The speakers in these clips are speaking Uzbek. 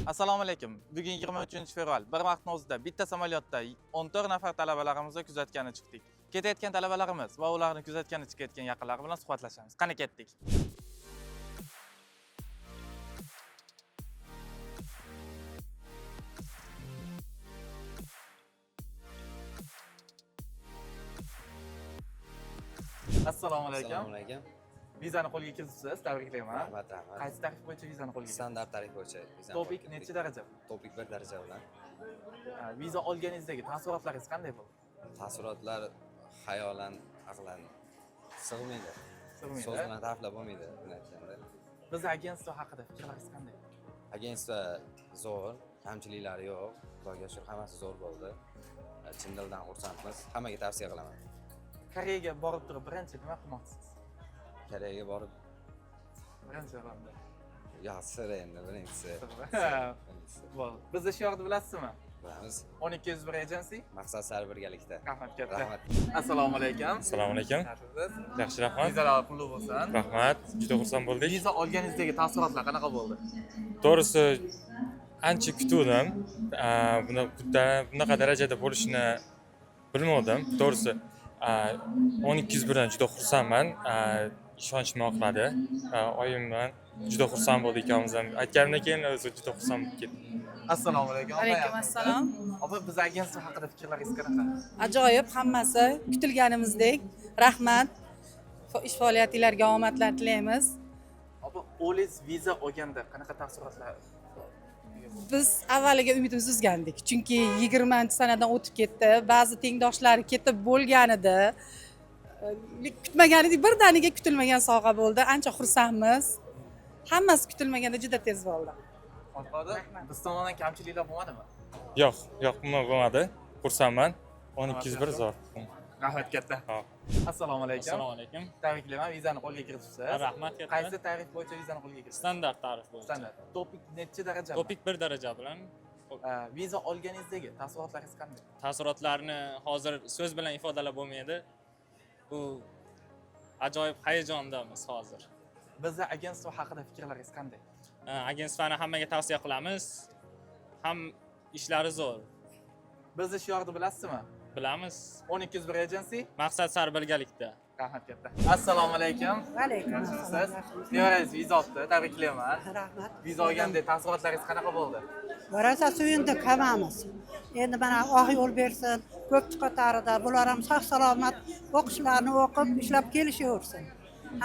Assalomu alaykum. Bugun 23-fevral. Bir vaqtning o'zida bitta samolyotda 14 nafar talabalarimizni kuzatgani chiqdik. Ketayotgan talabalarimiz va ularni kuzatgani chiqayotgan yaqinlari bilan suhbatlashamiz. Qani ketdik. Assalomu alaykum. Assalomu alaykum. Vizani qo'lga kiritibsiz. Tabriklayman. Rahmat, rahmat. Qaysi tarif bo'yicha vizani qo'lga kiritdingiz? Standart tarif bo'yicha vizani Topik qo'lga necha kiritdik. daraja? Topik 1 daraja bilan. Viza olganingizdagi taassurotlaringiz qanday bo'ldi? Taassurotlar xayolan, aqlan sig'maydi. Sig'maydi. So'z bilan ta'riflab bo'lmaydi buni aytganda. Biz agentство haqida fikrlaringiz qanday? Agentство zo'r, kamchiliklari yo'q. Xudoga shukr, hammasi zo'r bo'ldi. Chin dildan xursandmiz. Hammaga tavsiya qilaman. Koreyaga borib turib birinchi nima qilmoqchisiz? Koreyaga borib, Birinchi o'rinda. yaxshi endi birinchisi. Birinchisi. Bo'ldi. Bizni shu yoqda bilasizmi? Bilamiz. 1201 agency. Maqsad sari birgalikda. Rahmat katta. Rahmat. Assalomu alaykum. Assalomu alaykum. Yaxshimisiz? Yaxshi, rahmat. Vizalar qutlug' bo'lsin. Rahmat. Juda xursand bo'ldik. Viza olganingizdagi taassurotlar qanaqa bo'ldi? To'g'risi ancha kutuvdim. Bunaqa darajada bo'lishini bilmadim. To'g'risi 1201 dan juda xursandman. Ishonchim oqladi. Oyim bilan juda xursand bo'ldik ikkovimizdan. Aytganimdan keyin o'zi juda xursand bo'lib ketdim. Assalomu alaykum. Alaykum assalom. Opa, biz agentство haqida fikrlaringiz qanaqa? Ajoyib, hammasi kutilganimizdek. Rahmat. Ish faoliyatingizga omadlar tilaymiz. Opa, o'liz viza olganda qanaqa taassurotlar? Biz avvaliga umidimizni uzgandik. Chunki 20-sanadan o'tib ketdi. Ba'zi tengdoshlari ketib bo'lganida kutmagan edik, birdaniga kutilmagan sovg'a bo'ldi. Ancha xursandmiz. Hammasi kutilmaganda juda tez bo'ldi. Opa, biz tomonidan kamchiliklar bo'lmadimi? Yo'q, bo'lmadi. Xursandman. 1201 zo'r. Rahmat katta. Hop. Assalomu alaykum. Assalomu alaykum. Tabriklayman, vizani qo'lga kiritibsiz. Rahmat katta. Qaysi tarif bo'yicha vizani qo'lga kiritdingiz? Standart tarif bo'yicha. Standart. Topik necha daraja? Topik 1 daraja bilan Viza olganingizdagi taassurotlaringiz qanday? taassurotlarni hozir so'z bilan ifodalab bo'lmaydi. Bu ajoyib hayajondamiz hozir. Bizni agentство haqida fikrlaringiz qanday? Agentstvani hammaga tavsiya qilamiz. Ham ishlari zo'r. Bizni shu yoqda bilasizmi? Bilamiz. 1201 agency. Maqsad sari birgalikda. Rahmat katta. Assalomu alaykum. Alaykum Yaxshimisiz? Nevarangiz viza olibdi. Tabriklayman. Rahmat. Viza olganda taassurotlaringiz qanaqa bo'ldi? Rosa suyundik hammamiz. Endi mana oq yo'l bersin, ko'p qatorida bular ham sog' salomat o'qishlarini o'qib, ishlab kelishaversin.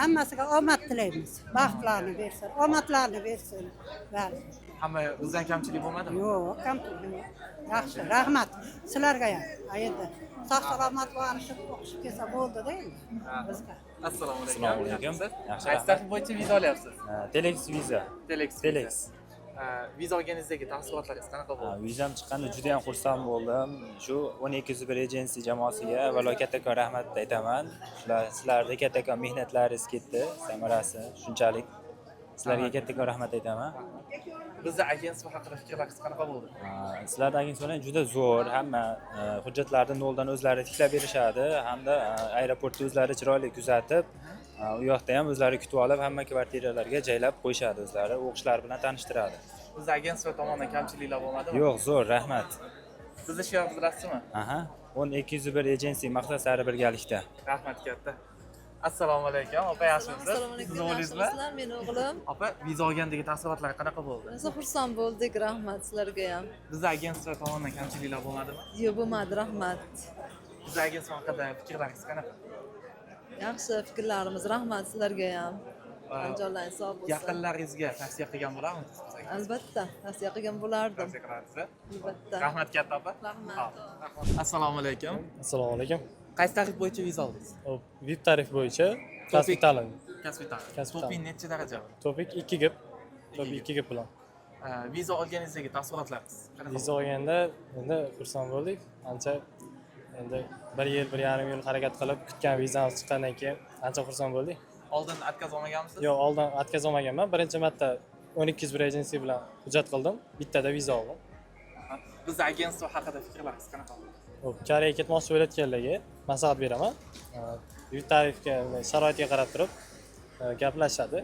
Hammasiga omad tilaymiz. Baxtlarni bersin, omadlarni bersin. Bari. Hamma bizdan kamchilik bo'lmadimi? Yo'q, kamchilik yo'q. Yaxshi, rahmat. Sizlarga ham. Endi sog' salomat bo'lib o'qishib kelsa bo'ldi-da endi. Bizga. Assalomu alaykum. Assalomu alaykum. Yaxshimisiz? Qaysi tarif bo'yicha viza olyapsiz? Telex viza. Telex. Telex. Viza olganingizdagi taassurotlaringiz qanaqa bo'ldi? Vizam chiqqanda juda ham xursand bo'ldim. Shu 1201 agency jamoasiga avvalo kattakon rahmat aytaman. Sizlarning kattakon mehnatlaringiz ketdi, samarasi shunchalik. Sizlarga kattakon rahmat aytaman. Bizni agentство haqida fikrlaringiz qanaqa bo'ldi? Sizlarning agentstvolar juda zo'r, hamma hujjatlarni noldan o'zlari tiklab berishadi hamda aeroportda o'zlari chiroyli kuzatib, u yoqda ham o'zlari kutib olib, hamma kvartiralarga joylab qo'yishadi o'zlari, o'qishlar bilan tanishtiradi. Bizni agentство tomonidan kamchiliklar bo'lmadimi? Yo'q, zo'r, rahmat. Bizni shu yoqda bilasizmi? Aha. 1201 agency maqsad sari birgalikda. Rahmat katta. Assalomu alaykum. Opa, yaxshimisiz? Assalomu alaykum. Siz o'g'lingizmi? Yaxshimisizlar? Men o'g'lim. Opa, viza olgandagi taassurotlari qanaqa bo'ldi? Rosa xursand bo'ldik, rahmat sizlarga ham. Bizni agentство tomonidan kamchiliklar bo'lmadimi? Yo'q, bo'lmadi, rahmat. Bizni agentство haqida fikrlaringiz qanaqa? Yaxshi fikrlarimiz, rahmat sizlarga ham. Anjolaringiz sog' bo'lsin. Yaqinlaringizga tavsiya qilgan bo'larmisiz? Albatta, tavsiya qilgan bo'lardim. Tavsiya qilasizmi? Albatta. Rahmat katta opa. Rahmat. Assalomu alaykum. Assalomu alaykum. Qaysi tarif bo'yicha viza oldingiz? VIP tarif bo'yicha Topik. ta'lim. Kasbiy ta'lim. Kasbiy Topik ta'lim. necha daraja? Topik 2 gap. Topik 2 gap bilan. Viza olganingizdagi taassurotlaringiz qanaqa? Viza olganda endi xursand bo'ldik. Ancha endi 1 yil, 1,5 yil harakat qilib kutgan vizamiz chiqqandan keyin ancha xursand bo'ldik. Oldin отказ olmaganmisiz? Yo'q, oldin отказ olmaganman. Birinchi marta 1201 agency bilan hujjat qildim. Bittada viza oldim. Bizni agentство haqida fikrlaringiz qanaqa? Koreyaga ketmoqchi bo'layotganlarga maslahat beraman. Yurt tarifga, sharoitiga qarab turib gaplashadi.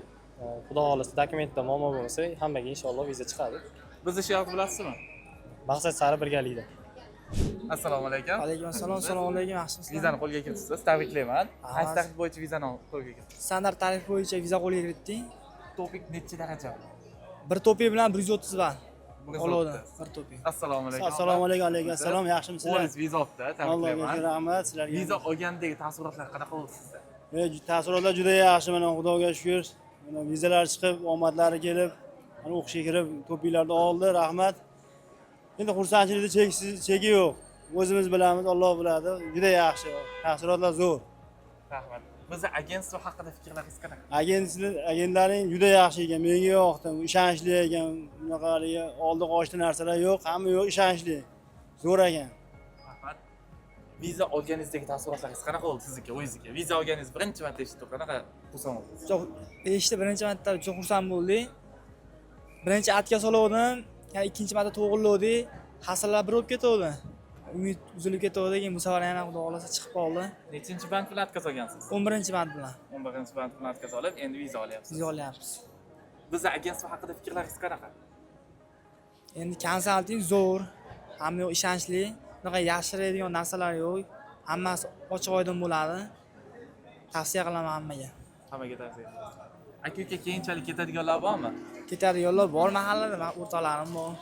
Xudo xolisa dokumentda muammo bo'lmasa, hammaga inshaalloh viza chiqadi. Bizni shu yoqni bilasizmi? Maqsad sari birgalikda. Assalomu alaykum. Alaykum assalom, assalomu alaykum, yaxshimisizlar? Vizani qo'lga kiritdingiz. Tabriklayman. Qaysi tartib bo'yicha vizani qo'lga kiritdingiz? Standart tarif bo'yicha viza qo'lga kiritdik. Topik necha daraja? Bir to'pi bilan 130 ball. 130. Olovdan bir to'pi. Assalomu alaykum. Assalomu alaykum, alaykum assalom, yaxshimisizlar? O'zingiz viza olibdi, Allohga tabriklayman. rahmat sizlarga. Viza olgandagi taassurotlar qanaqa bo'ldi sizda? Taassurotlar juda yaxshi, mana Xudoga shukr. Mana vizalar chiqib, omadlari kelib, mana o'qishga kirib, to'piklarni oldi, rahmat. Endi xursandchilikda cheki yo'q. O'zimiz bilamiz, Alloh biladi. Juda yaxshi. Taassurotlar zo'r. Rahmat. Bizni agentство haqida fikrlaringiz qanaqa? Agentlaring juda yaxshi ekan, menga yoqdi. Ishonchli ekan, bunaqa oldi qochdi narsalar yo'q, hamma yo'q, ishonchli. Zo'r ekan. Rahmat. Viza olganingizdagi taassurotlaringiz qanaqa bo'ldi sizniki, o'zingizga? Viza olganingiz birinchi marta eshitib qanaqa xursand bo'ldingiz? Eshitib birinchi marta juda xursand bo'ldik. Birinchi отказ olgandim, yana ikkinchi marta to'g'riladik. Hasallar bir bo'lib ketdi. Umid uzilib ketdi, keyin bu safar yana Xudo xolasa chiqib qoldi. Nechinchi band bilan отказ olgansiz? 11-band bilan 11-band bilan отказ olib, endi viza olyapsiz. viza olyapmiz. Bizni agentство haqida fikrlaringiz qanaqa? Endi konsalting zo'r, hamma yo'q ishonchli, bunaqa yashiradigan narsalar yo'q. Hammasi ochiq oydin bo'ladi. Tavsiya qilaman hammaga. Hammaga tavsiya qilasiz. Aka-uka keyinchalik ketadiganlar bormi? Ketadiganlar bor mahallada, men o'rtoqlarim bor.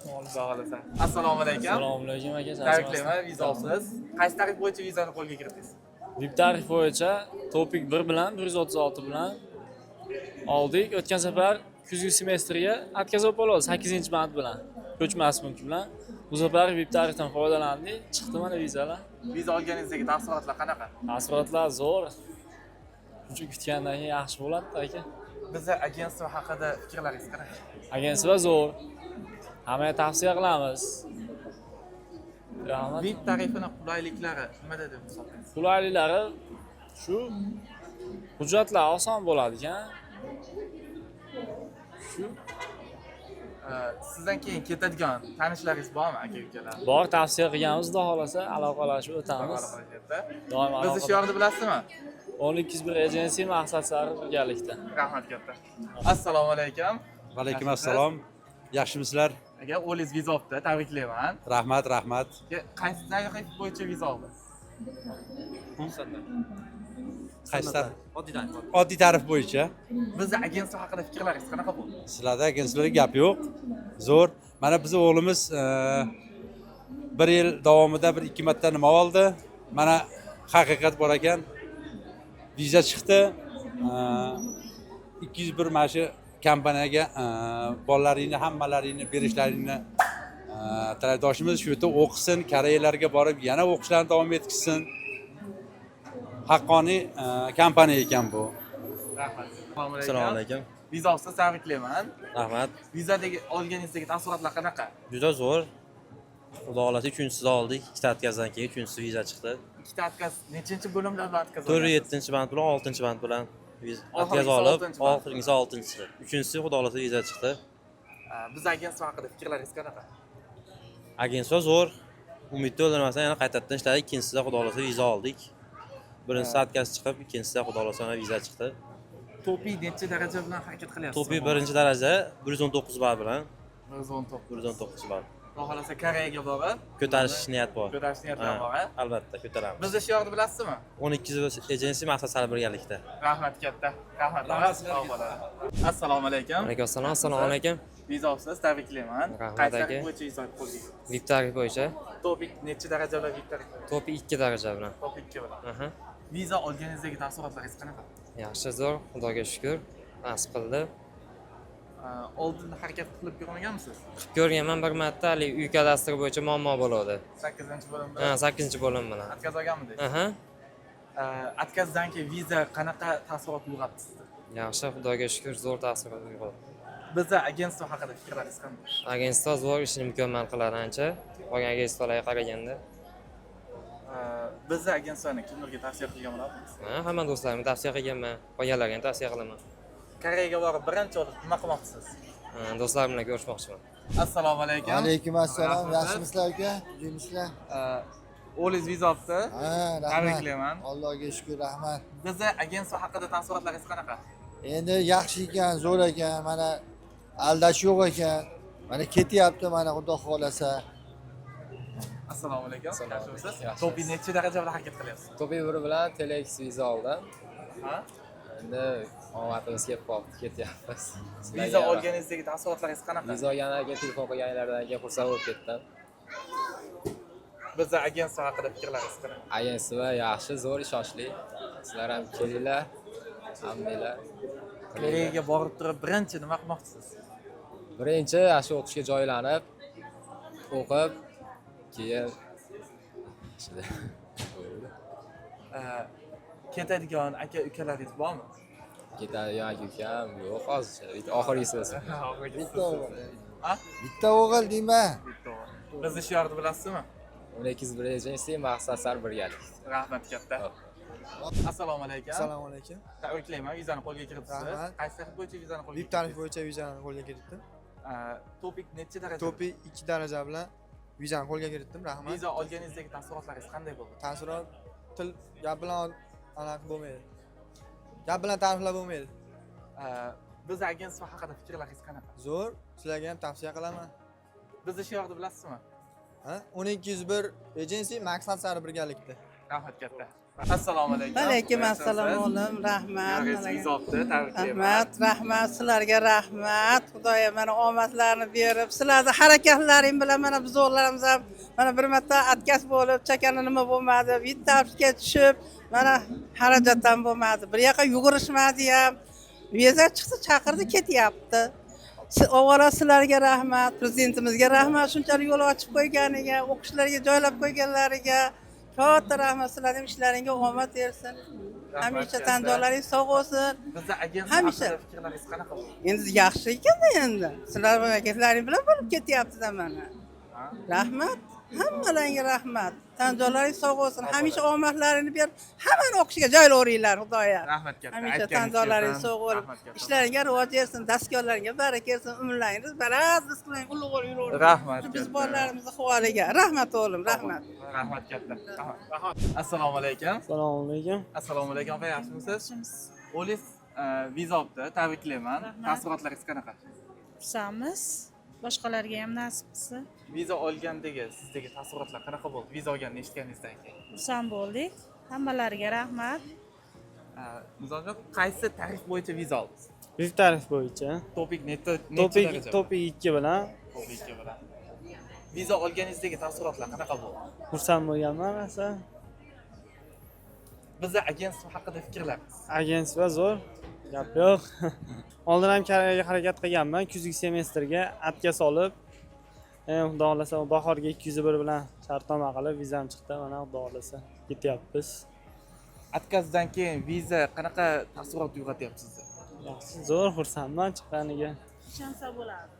Xudo xolasa. Assalomu alaykum. Assalomu alaykum aka. Tabriklayman, viza olsiz. Qaysi tarif bo'yicha vizani qo'lga kiritdingiz? VIP tarif bo'yicha Topik 1 bilan 136 bilan oldik. O'tgan safar kuzgi semestrga отказ olib oldi 8-band bilan. Ko'chmas mulk bilan. Bu safar VIP tarifdan foydalandik. Chiqdi mana vizalar. Viza olganingizdagi taassurotlar qanaqa? Taassurotlar zo'r. Shuncha kutgandan keyin yaxshi bo'ladi aka. Bizni agentство haqida fikrlaringiz qanaqa? Agentство zo'r. Hammaga tavsiya qilamiz. Rahmat. VIP tarifini qulayliklari nimada deb hisoblaysiz? Qulayliklari shu hujjatlar oson bo'ladi ekan. Shu Sizdan keyin ketadigan tanishlaringiz bormi, aka-ukalar? bor tavsiya qilganmiz, xudo xolasa aloqalashib o'tamiz. Doim Bizni shu yoqni bilasizmi? 1201 agency maqsad sari birgalikda. Rahmat katta. Assalomu alaykum. Va alaykum assalom. Yaxshimisizlar? Aka, o'g'lingiz viza olibdi, tabriklayman. Rahmat, rahmat. Qaysi tarif bo'yicha viza oldi? Qaysi tarif? Oddiy tarif bo'yicha. Bizni agentство haqida fikrlaringiz qanaqa bo'ldi? Sizlarda agentliklarga gap yo'q. Zo'r. Mana bizning o'g'limiz 1 yil davomida 1-2 marta nima oldi. Mana haqiqat bor ekan. Viza chiqdi. 201 mana shu kompaniyaga bolalaringni hammalaringni berishlaringni talabdoshimiz shu yerda o'qisin, Koreyalarga borib yana o'qishlarini davom etkizsin. Haqqoniy kompaniya ekan bu. Rahmat. Assalomu alaykum. Viza olsa tabriklayman. Rahmat. Vizadagi olganingizdagi taassurotlar qanaqa? Juda zo'r. Xudo xolasa 3-chisini oldik. 2 откazdan keyin 3-chisi viza chiqdi. 2 отказ nechinchi bo'limlarda отказ 4-7-band bilan 6-band bilan откaz olib, oxirgisi 6-chisi. 3-chisi xudo xolasa viza chiqdi. Biz agentство haqida fikrlaringiz qanaqa? Agentство zo'r. Umidni o'ldirmasdan yana qaytadan ishladik. Ikkinchisida xudo xolasa viza oldik. Birinchisi отказ chiqib, ikkinchisida xudo xolasa viza chiqdi. To'pi necha daraja bilan harakat qilyapsiz? To'pi 1-daraja 119 ball bilan 119. 119 ball. Xudo xolasa Koreyaga borib Ko'tarish niyat bor. ko'tarish niyatlari bor. Albatta ko'taramiz. Bizni shu yoqni bilasizmi? 12 agency maqsad sari birgalikda. Rahmat katta. Rahmat. Assalomu alaykum. Alaykum assalom, assalomu alaykum. Viza olsiz, tabriklayman. Rahmat aka. bo'yicha viza qo'lga. VIP tarif bo'yicha To'pi necha daraja bilan VIP tarif? to'pi 2 daraja bilan. To'pi 2 bilan. Aha. Viza olganingizdagi taassurotlaringiz qanaqa? Yaxshi, zo'r, Xudoga shukr. Nasib qildi. Oldin harakat qilib ko'rmaganmisiz? Qilib ko'rganman bir marta, hali uy kadastri bo'yicha muammo bo'ldi. 8-bo'limda. Ha, 8-bo'lim bilan. Отказ olganmidingiz? Aha. Откazdan keyin viza qanaqa taassurot uyg'otdi sizda? Yaxshi, Xudoga shukr, zo'r taassurot uyg'otdi. Bizni agentство haqida fikrlaringiz qanday? Agentство zo'r ishini mukammal qiladi ancha. Qolgan agentstvolarga qaraganda. Bizni agentstvoni kimlarga tavsiya qilgan bo'lardingiz? Ha, hamma do'stlarimga tavsiya qilganman. Qolganlarga ham tavsiya qilaman. Koreyaga borib birinchi bo'lib nima qilmoqchisiz? Do'stlarim bilan ko'rishmoqchiman. Assalomu alaykum. Alaykum assalom. Yaxshimisizlar aka? Juymisizlar? O'g'lingiz viza olibdi. Ha, rahmat. Tabriklayman. Allohga shukr, rahmat. Bizni agentство haqida taassurotlaringiz qanaqa? Endi yaxshi ekan, zo'r ekan. Mana aldash yo'q ekan. Mana ketyapti, mana xudo xohlasa. Assalomu alaykum. Yaxshimisiz? To'pni necha daraja bilan harakat qilyapsiz? To'piy biri bilan Telex viza oldim. Ha? Endi omadimiz kelib qoldi, ketyapmiz. Viza olganingizdagi taassurotlaringiz qanaqa? Viza olganlarga telefon qilganlardan xursand bo'lib ketdim. Bizni agentство haqida fikrlaringiz qanaqa? Agentство yaxshi, zo'r, ishonchli. Sizlar ham kelinglar, hammanglar. Koreyaga borib turib birinchi nima qilmoqchisiz? Birinchi shu o'qishga joylanib, o'qib, keyin Ketadigan aka ukalaringiz bormi? ketadigan ukam yo'q hozircha. Bitta oxirgisi o'zi. Bitta o'g'il deyman. Bizni shiorni bilasizmi? 12 birinchi maqsad sar birgalik. Rahmat katta. Assalomu alaykum. Assalomu alaykum. Tabriklayman, vizani qo'lga kiritibsiz. Rahmat. Qaysi tarif bo'yicha vizani qo'lga VIP tarif bo'yicha vizani qo'lga kiritdim. Topik necha daraja? To'piy 2 daraja bilan vizani qo'lga kiritdim. Rahmat. Viza olganingizdagi taassurotlaringiz qanday bo'ldi? Taassurot til gap bilan anaqa bo'lmaydi. Gap bilan ta'riflab bo'lmaydi. Biz agentство haqida fikrlaringiz qanaqa? Zo'r, sizlarga ham tavsiya qilaman. Bizni shiorni bilasizmi? Ha? 1201 agency maqsad sari birgalikda. Rahmat katta. Assalomu alaykum. Alaykum assalom o'g'lim, rahmat. Viza olibdi, tabriklayman. Rahmat, rahmat, sizlarga rahmat. Xudoya mana omadlarni berib, sizlarning harakatlaring bilan mana biz o'g'illarimiz ham mana bir marta atkas bo'lib, chakana nima bo'lmadi, bittasiga tushib, mana xarajat ham bo'lmadi. Bir yoqqa yugurishmadi ham. Viza chiqsa chaqirdi, ketyapti. Avvalo sizlarga rahmat, prezidentimizga rahmat, shunchalik yo'l ochib qo'yganiga, o'qishlarga joylab qo'yganlariga katta rahmat. Sizlarning ishlaringga omad bersin. Hamisha tandoqlaringiz sog' bo'lsin. Bizni agentство Hamisha. haqida fikrlaringiz qanaqa bo'ldi? Endi yaxshi ekan-da endi. Sizlar mamlakatlaring bilan bo'lib ketyapti-da mana. Rahmat. Hammalaringga rahmat. Tandoqlaringiz sog' bo'lsin. Hamisha omadlarini ber. Hammani o'qishiga joylayveringlar, Xudoya. Rahmat katta. Hamisha tandoqlaringiz sog' bo'lib, ishlaringga rivoj bersin, dastkorlaringga baraka kelsin, umrlaringiz baraz biz qiling, ulug' bo'lib yuraverin. Rahmat Biz katta. bolalarimizni havoliga. Rahmat o'g'lim, rahmat. Rahmat katta. Assalomu alaykum. Assalomu alaykum. Assalomu alaykum. Opa, yaxshimisiz? Yaxshimiz. O'lis viza olibdi, tabriklayman. Taassurotlaringiz qanaqa? Xursandmiz. Boshqalarga ham nasib qilsin. Viza olgandagi sizdagi taassurotlar qanaqa bo'ldi? Viza olganini eshitganingizdan keyin. Xursand bo'ldik. Hammalariga rahmat. Misol uchun qaysi tarif bo'yicha viza oldingiz? VIP tarif bo'yicha. Topik necha daraja? Topiy 2 bilan Topik 2 bilan. Viza olganingizdagi taassurotlar qanaqa bo'ldi? xursand bo'lganman rosa. Bizni agentство haqida fikrlaringiz. Agentство zo'r. Gap yo'q. Oldin ham Koreyaga harakat qilganman. Kuzgi semestrga atkas olib, xudo xolasa bahorga 201 bilan shartnoma qilib vizam chiqdi. Mana xudo xolasa ketyapmiz. Atkazdan keyin viza qanaqa taassurot uyg'otyapti sizda? Yaxshi, zo'r, xursandman chiqqaniga. Ishonsa bo'ladi.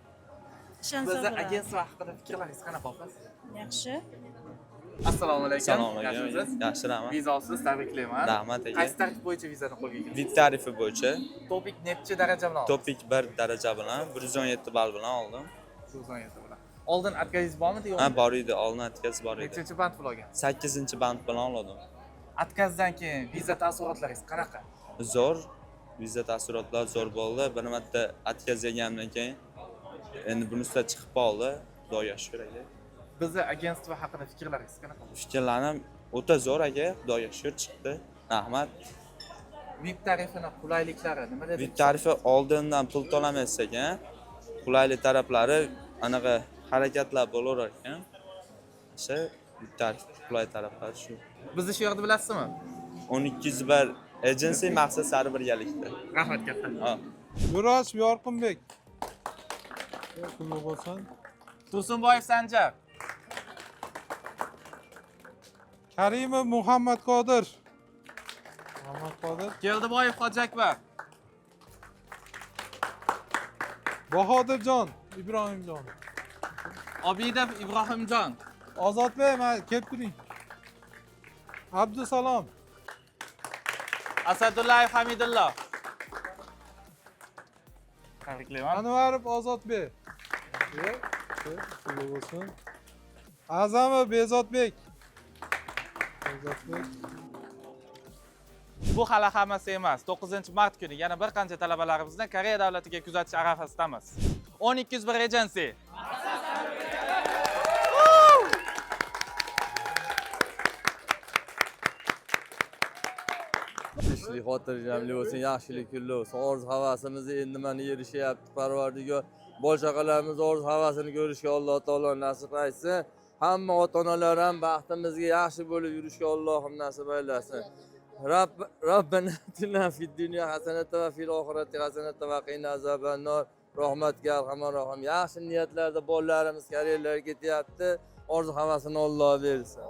Ishonsa Bizni bo'ladi. agentство haqida fikrlaringiz qanaqa opa? Yaxshi. Assalomu alaykum. Assalomu alaykum. Yaxshimisiz? Yaxshi, rahmat. Viza olsiz, tabriklayman. Rahmat aka. Qaysi tarif bo'yicha vizani qo'lga kiritdingiz? VIP tarifi bo'yicha Topik necha daraja bilan oldingiz? Topik 1 daraja bilan 117 ball bilan oldim. 117 bilan. Oldin atkazingiz bormidi yo'qmi? Ha, bor edi, oldin atkaz bor edi. Nechanchi band bilan olgan? 8-band bilan oldim. Atkazdan keyin viza taassurotlaringiz qanaqa? Zo'r. Viza taassurotlar zo'r bo'ldi. Bir marta atkaz yegandan keyin endi bunisi chiqib qoldi. Xudoga shukr aka. Bizni agentство haqida fikrlaringiz qanaqa? Fikrlarim o'ta zo'r aka. Xudoga shukr chiqdi. Rahmat. VIP tarifini qulayliklari nimada? VIP tarifi oldindan pul to'lamaysiz ekan. Qulaylik taraflari anaqa harakatlar bo'laverar ekan. O'sha VIP tarif qulay taraflari shu. Bizni shu yerda bilasizmi? 1201 agency maqsad sari birgalikda. Rahmat katta. Ha. Yurash Yorqinbek. Qutlug' bo'lsin. Tursunboyev Sanjar. Karimov Muhammad Qodir. Muhammad Qodir. Keldiboyev Hoji Akbar. Bahodirjon Ibrohimjon. Obidov Ibrohimjon. Ozodbek, mana kelib turing. Abdusalom. Asadullayev Hamidullo. Tabriklayman. Anvarov Ozodbek. Qutlug' bo'lsin. Azamov Bezodbek. Bezodbek. Bu hali hammasi emas. 9-mart kuni yana bir qancha talabalarimizni Koreya davlatiga kuzatish arafasidamiz. 1201 Agency. Tinchlik, xotirjamlik bo'lsin, yaxshilik kunlar bo'lsin. Orzu havasimizni endi mana erishyapti. Parvardigor bola-chaqalarimiz orzu havasini ko'rishga Alloh taolo nasib etsin. Hamma ota-onalar ham baxtimizga yaxshi bo'lib yurishga Allohim nasib aylasin. Rabbana atina fid dunya hasanatan va fil oxirati hasanatan va qina azabannar. Rahmatga arhamar rahim. Yaxshi niyatlarda bolalarimiz kariyerlarga ketyapti. Orzu havasini Alloh bersin.